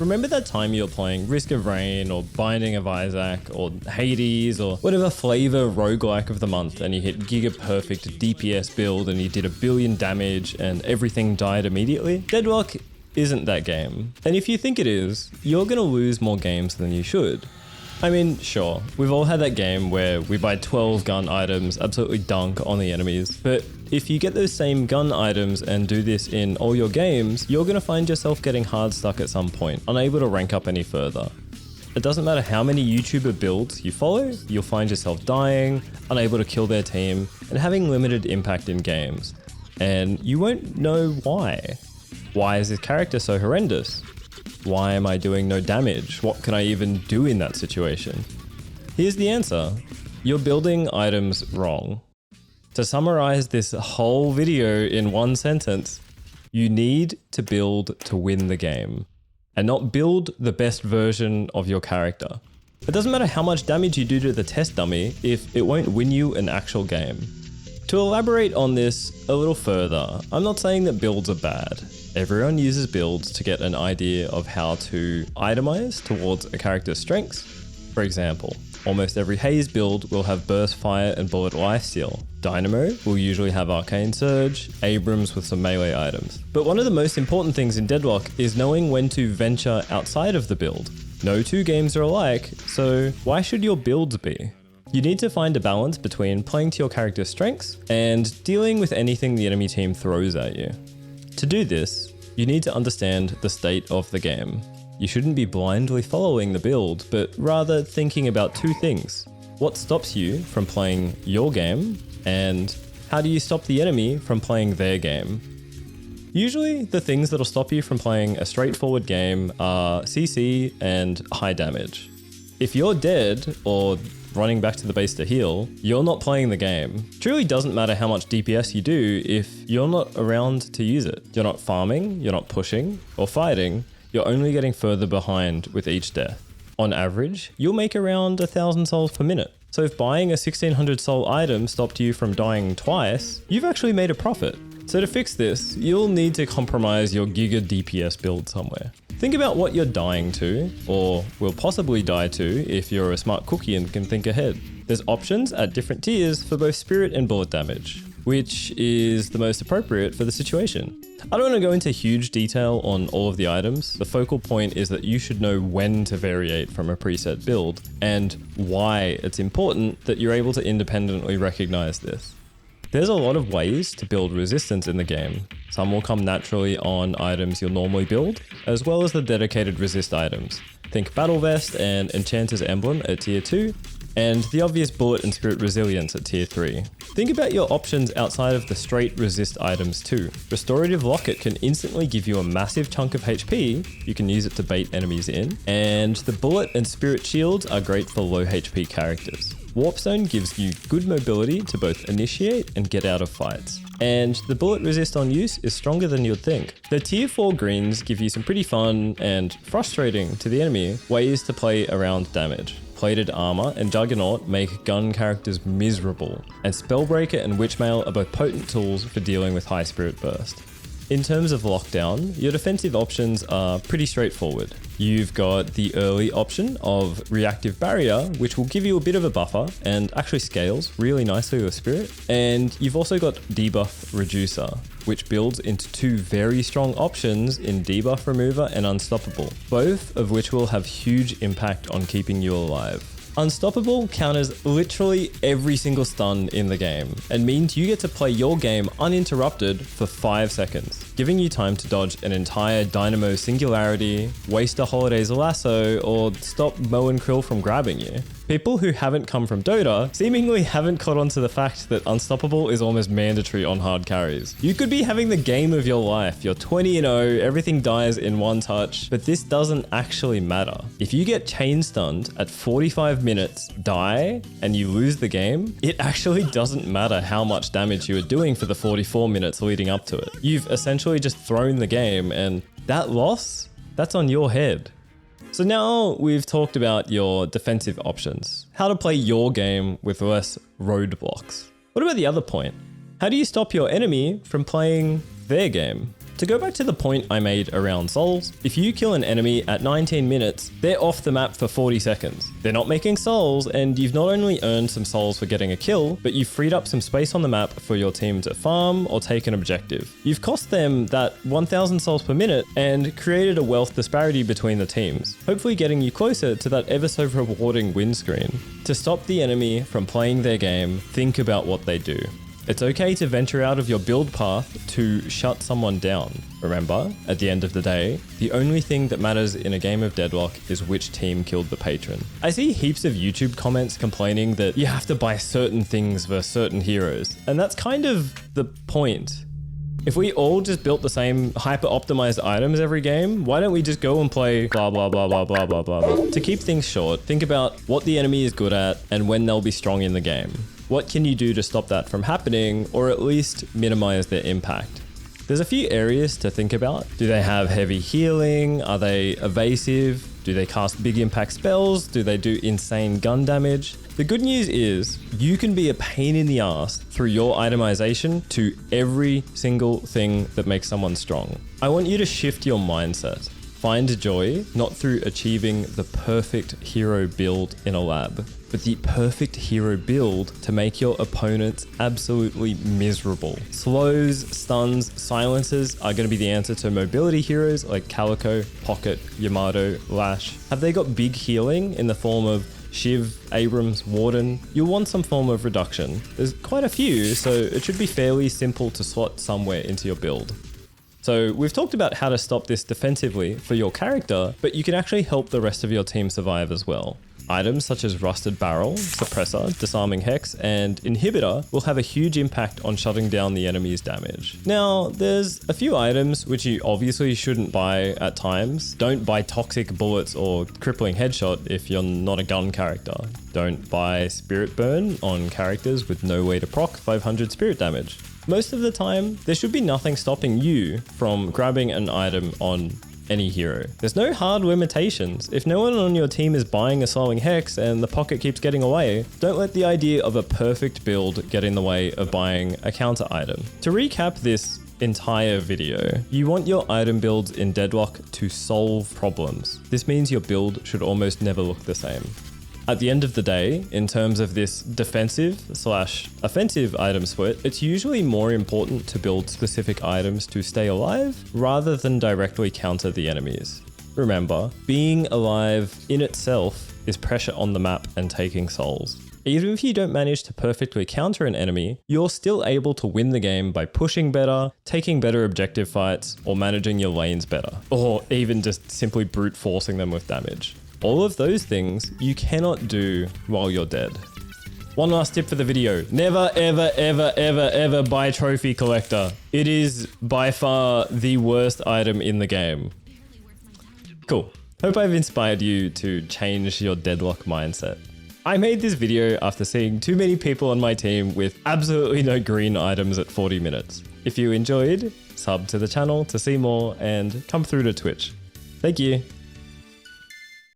Remember that time you were playing Risk of Rain or Binding of Isaac or Hades or whatever flavor roguelike of the month, and you hit giga perfect DPS build and you did 1 billion damage and everything died immediately? Deadlock isn't that game. And if you think it is, you're gonna lose more games than you should. I mean, sure, we've all had that game where we buy 12 gun items, absolutely dunk on the enemies, but if you get those same gun items and do this in all your games, you're gonna find yourself getting hard stuck at some point, unable to rank up any further. It doesn't matter how many YouTuber builds you follow, you'll find yourself dying, unable to kill their team, and having limited impact in games. And you won't know why. Why is this character so horrendous? Why am I doing no damage? What can I even do in that situation? Here's the answer. You're building items wrong. To summarize this whole video in one sentence, you need to build to win the game, and not build the best version of your character. It doesn't matter how much damage you do to the test dummy if it won't win you an actual game. To elaborate on this a little further, I'm not saying that builds are bad. Everyone uses builds to get an idea of how to itemize towards a character's strengths. For example, almost every haze build will have burst fire and bullet lifesteal. Dynamo will usually have arcane surge, abrams with some melee items. But one of the most important things in Deadlock is knowing when to venture outside of the build. No two games are alike, so why should your builds be? You need to find a balance between playing to your character's strengths and dealing with anything the enemy team throws at you. To do this, you need to understand the state of the game. You shouldn't be blindly following the build, but rather thinking about two things. What stops you from playing your game, and how do you stop the enemy from playing their game? Usually, the things that'll stop you from playing a straightforward game are CC and high damage. If you're dead or running back to the base to heal, you're not playing the game. It truly doesn't matter how much DPS you do if you're not around to use it. You're not farming, you're not pushing or fighting, you're only getting further behind with each death. On average, you'll make around 1,000 souls per minute. So if buying a 1,600 soul item stopped you from dying twice, you've actually made a profit. So to fix this, you'll need to compromise your giga DPS build somewhere. Think about what you're dying to, or will possibly die to if you're a smart cookie and can think ahead. There's options at different tiers for both spirit and bullet damage, which is the most appropriate for the situation. I don't want to go into huge detail on all of the items. The focal point is that you should know when to variate from a preset build, and why it's important that you're able to independently recognize this. There's a lot of ways to build resistance in the game. Some will come naturally on items you'll normally build, as well as the dedicated resist items. Think Battle Vest and Enchanter's Emblem at tier 2, and the obvious Bullet and Spirit Resilience at tier 3. Think about your options outside of the straight resist items too. Restorative Locket can instantly give you a massive chunk of HP, you can use it to bait enemies in, and the Bullet and Spirit Shields are great for low HP characters. Warpstone gives you good mobility to both initiate and get out of fights. And the bullet resist on use is stronger than you'd think. The tier 4 greens give you some pretty fun and frustrating to the enemy ways to play around damage. Plated Armor and Juggernaut make gun characters miserable, and Spellbreaker and Witchmail are both potent tools for dealing with high spirit burst. In terms of lockdown, your defensive options are pretty straightforward. You've got the early option of Reactive Barrier, which will give you a bit of a buffer and actually scales really nicely with Spirit. And you've also got Debuff Reducer, which builds into two very strong options in Debuff Remover and Unstoppable, both of which will have huge impact on keeping you alive. Unstoppable counters literally every single stun in the game and means you get to play your game uninterrupted for 5 seconds, giving you time to dodge an entire Dynamo Singularity, waste a Holiday's Lasso, or stop Mo and Krill from grabbing you. People who haven't come from Dota seemingly haven't caught on to the fact that Unstoppable is almost mandatory on hard carries. You could be having the game of your life, you're 20-0, everything dies in one touch, but this doesn't actually matter. If you get chain stunned at 45 minutes, die, and you lose the game, it actually doesn't matter how much damage you were doing for the 44 minutes leading up to it. You've essentially just thrown the game, and that loss, that's on your head. So now we've talked about your defensive options, how to play your game with less roadblocks. What about the other point? How do you stop your enemy from playing their game? To go back to the point I made around souls, if you kill an enemy at 19 minutes, they're off the map for 40 seconds. They're not making souls, and you've not only earned some souls for getting a kill, but you've freed up some space on the map for your team to farm or take an objective. You've cost them that 1000 souls per minute and created a wealth disparity between the teams, hopefully getting you closer to that ever so rewarding win screen. To stop the enemy from playing their game, think about what they do. It's okay to venture out of your build path to shut someone down. Remember, at the end of the day, the only thing that matters in a game of Deadlock is which team killed the patron. I see heaps of YouTube comments complaining that you have to buy certain things for certain heroes, and that's kind of the point. If we all just built the same hyper-optimized items every game, why don't we just go and play blah blah blah blah blah blah blah blah. To keep things short, think about what the enemy is good at and when they'll be strong in the game. What can you do to stop that from happening, or at least minimize their impact? There's a few areas to think about. Do they have heavy healing? Are they evasive? Do they cast big impact spells? Do they do insane gun damage? The good news is you can be a pain in the ass through your itemization to every single thing that makes someone strong. I want you to shift your mindset. Find joy not through achieving the perfect hero build in a lab, but the perfect hero build to make your opponents absolutely miserable. Slows, stuns, silences are going to be the answer to mobility heroes like Calico, Pocket, Yamato, Lash. Have they got big healing in the form of Shiv, Abrams, Warden? You'll want some form of reduction. There's quite a few, so it should be fairly simple to slot somewhere into your build. So we've talked about how to stop this defensively for your character, but you can actually help the rest of your team survive as well. Items such as Rusted Barrel, Suppressor, Disarming Hex, and Inhibitor will have a huge impact on shutting down the enemy's damage. Now, there's a few items which you obviously shouldn't buy at times. Don't buy Toxic Bullets or Crippling Headshot if you're not a gun character. Don't buy Spirit Burn on characters with no way to proc 500 spirit damage. Most of the time, there should be nothing stopping you from grabbing an item on any hero. There's no hard limitations. If no one on your team is buying a Slowing Hex and the pocket keeps getting away, don't let the idea of a perfect build get in the way of buying a counter item. To recap this entire video, you want your item builds in Deadlock to solve problems. This means your build should almost never look the same. At the end of the day, in terms of this defensive/offensive item split, it's usually more important to build specific items to stay alive rather than directly counter the enemies. Remember, being alive in itself is pressure on the map and taking souls. Even if you don't manage to perfectly counter an enemy, you're still able to win the game by pushing better, taking better objective fights, or managing your lanes better, or even just simply brute forcing them with damage. All of those things you cannot do while you're dead. One last tip for the video. Never, ever, ever, ever, ever buy Trophy Collector. It is by far the worst item in the game. Cool. Hope I've inspired you to change your Deadlock mindset. I made this video after seeing too many people on my team with absolutely no green items at 40 minutes. If you enjoyed, sub to the channel to see more and come through to Twitch. Thank you.